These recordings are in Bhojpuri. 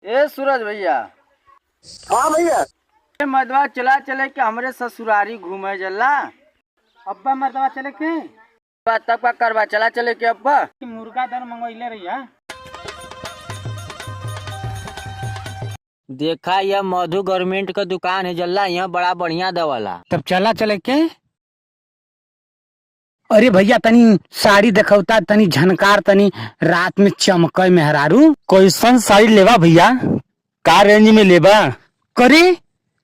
ए सूरज भैया। हाँ भैया। मर्दवा चला चले के हमरे ससुरारी घूमे जल्ला। अब्बा मर्दवा चले के तब का करवा चला चले के अब्बा मुर्गा दर मंगवाइले रहिया। देखा यह मधु गारमेंट का दुकान है जल्ला, यहाँ बड़ा बढ़िया दवाला। तब चला चले के। अरे भैया तनी साड़ी देखौता, तनी झनकार, तनी रात में चमके मेहरारू। कैसन साड़ी लेवा भैया? का रेंज में लेबा? करे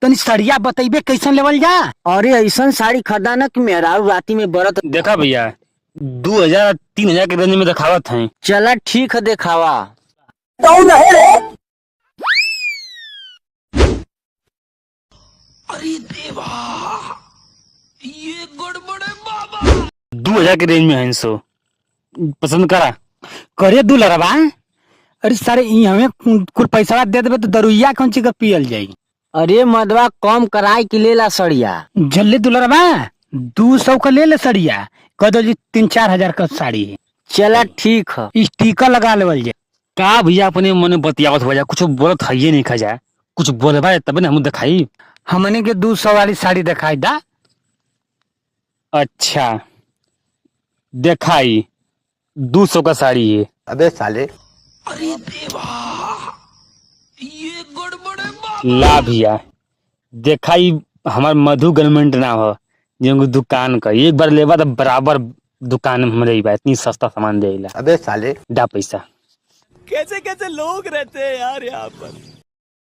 तनी सड़िया बतैबे कैसन लेवल जा। अरे ऐसा साड़ी खरीदा न कि मेहरारू राती में बरत। देखा भैया 2000-3000 के रेंज में दिखावत है। चला ठीक है दिखावा। अरे देवा ये गड़बड़ है बाबा। 2000 के रेंज में है सो पसंद करा। करे दुलरबा। अरे सारे हमें कुल पैसा दे देबे तो दरुइया कौन चीज का पियल जाई। अरे मर्दवा कम कराई के लेला सड़िया। जल्दी दुलरबा 200 का ले ले सड़िया। कह दो जी 3-4 हजार का साड़ी है। चला ठीक है। स्टिकर लगा लेवल जाए। का भैया अपने मन बतियावत हो जा, कुछ बोलत है ये नहीं खजा, कुछ बोलबा तब ना हम दिखाई। हमने के 200 वाली साड़ी दिखाई दा। अच्छा दिखाई 200 का साड़ी है। अबे साले। अरे देवा ये गड़बड़ है बाबा। ला भैया दिखाई हमार मधु गारमेंट ना हो जो दुकान का, एक बार लेवा तो बराबर दुकान में रही बा, इतनी सस्ता सामान देला। अबे साले। डा पैसा। कैसे कैसे लोग रहते हैं यार यहाँ पर।